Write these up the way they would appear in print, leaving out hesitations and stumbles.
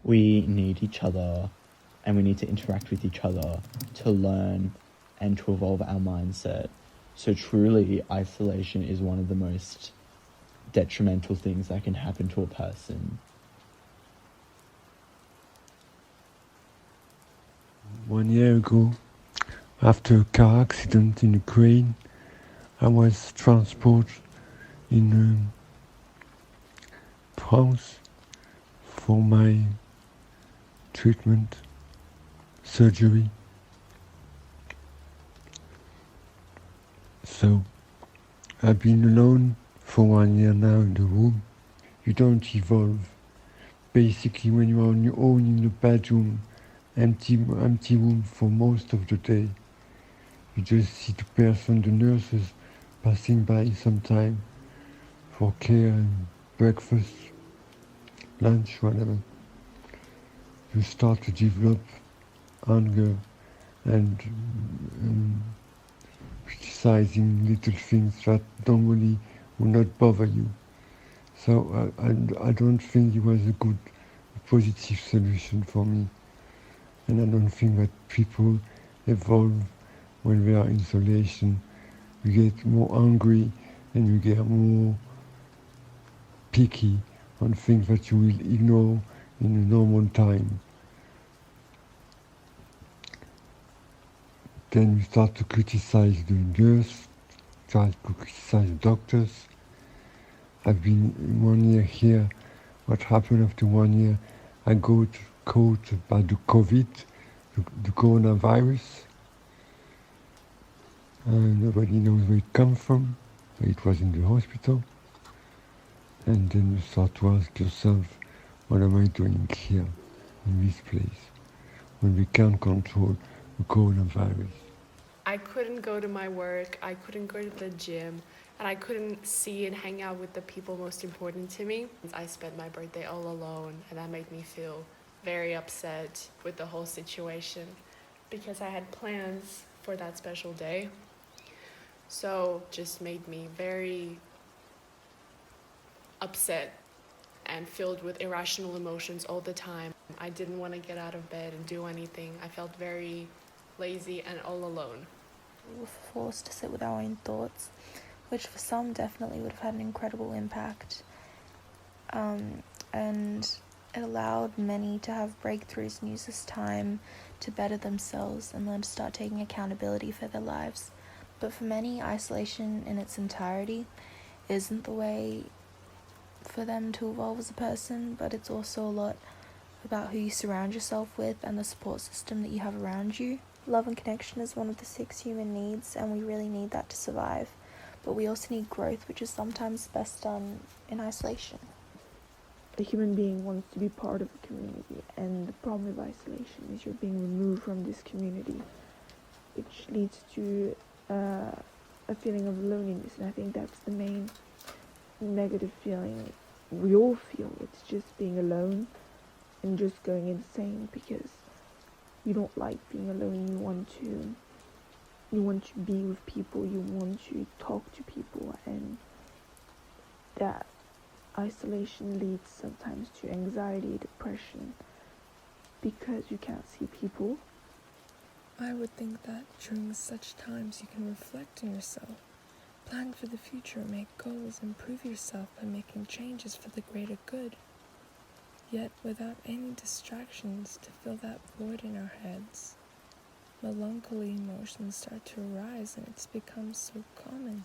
we need each other and we need to interact with each other to learn and to evolve our mindset. So truly, isolation is one of the most detrimental things that can happen to a person. 1 year ago, after a car accident in Ukraine, I was transported in France for my treatment, surgery. So I've been alone for 1 year now in the room. You don't evolve. Basically, when you are on your own in the bedroom, empty room for most of the day, you just see the person, the nurses, passing by sometime for care and breakfast, lunch, whatever. You start to develop anger and criticizing little things that normally would not bother you. So I don't think it was a positive solution for me. And I don't think that people evolve when they are in isolation. You get more angry and you get more picky on things that you will ignore in a normal time. Then you start to criticize the nurse, start to criticize doctors. I've been 1 year here. What happened after 1 year? I got caught by the COVID, the coronavirus. Nobody knows where it comes from. It was in the hospital. And then you start to ask yourself, what am I doing here, in this place, when we can't control the coronavirus? I couldn't go to my work, I couldn't go to the gym, and I couldn't see and hang out with the people most important to me. I spent my birthday all alone, and that made me feel very upset with the whole situation because I had plans for that special day. So just made me very upset and filled with irrational emotions all the time. I didn't want to get out of bed and do anything. I felt very lazy and all alone. We were forced to sit with our own thoughts, which for some definitely would have had an incredible impact. And it allowed many to have breakthroughs and use this time to better themselves and learn to start taking accountability for their lives. But for many, isolation in its entirety isn't the way for them to evolve as a person, but it's also a lot about who you surround yourself with and the support system that you have around you. Love and connection is one of the 6 human needs, and we really need that to survive. But we also need growth, which is sometimes best done in isolation. A human being wants to be part of a community, and the problem with isolation is you're being removed from this community, which leads to a feeling of loneliness, and I think that's the main negative feeling we all feel. It's just being alone and just going insane because you don't like being alone. You want to be with people, you want to talk to people, and that isolation leads sometimes to anxiety, depression, because you can't see people. I would think that during such times you can reflect on yourself, plan for the future, make goals, improve yourself by making changes for the greater good, yet without any distractions to fill that void in our heads. Melancholy emotions start to arise and it's become so common.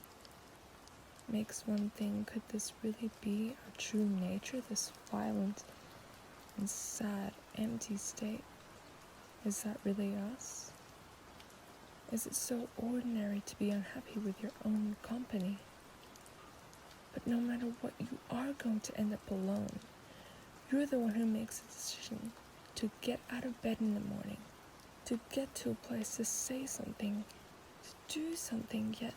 Makes one think, could this really be our true nature, this violent and sad, empty state? Is that really us? Is it so ordinary to be unhappy with your own company? But no matter what, you are going to end up alone. You're the one who makes the decision to get out of bed in the morning, to get to a place to say something, to do something, yet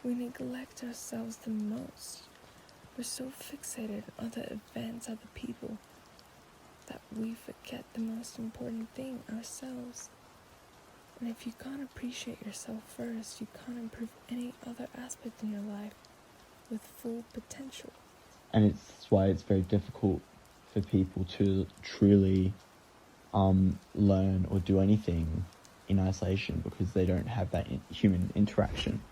we neglect ourselves the most. We're so fixated on other events, other people, that we forget the most important thing, ourselves. And if you can't appreciate yourself first, you can't improve any other aspect in your life with full potential. And it's why it's very difficult for people to truly learn or do anything in isolation because they don't have that human interaction.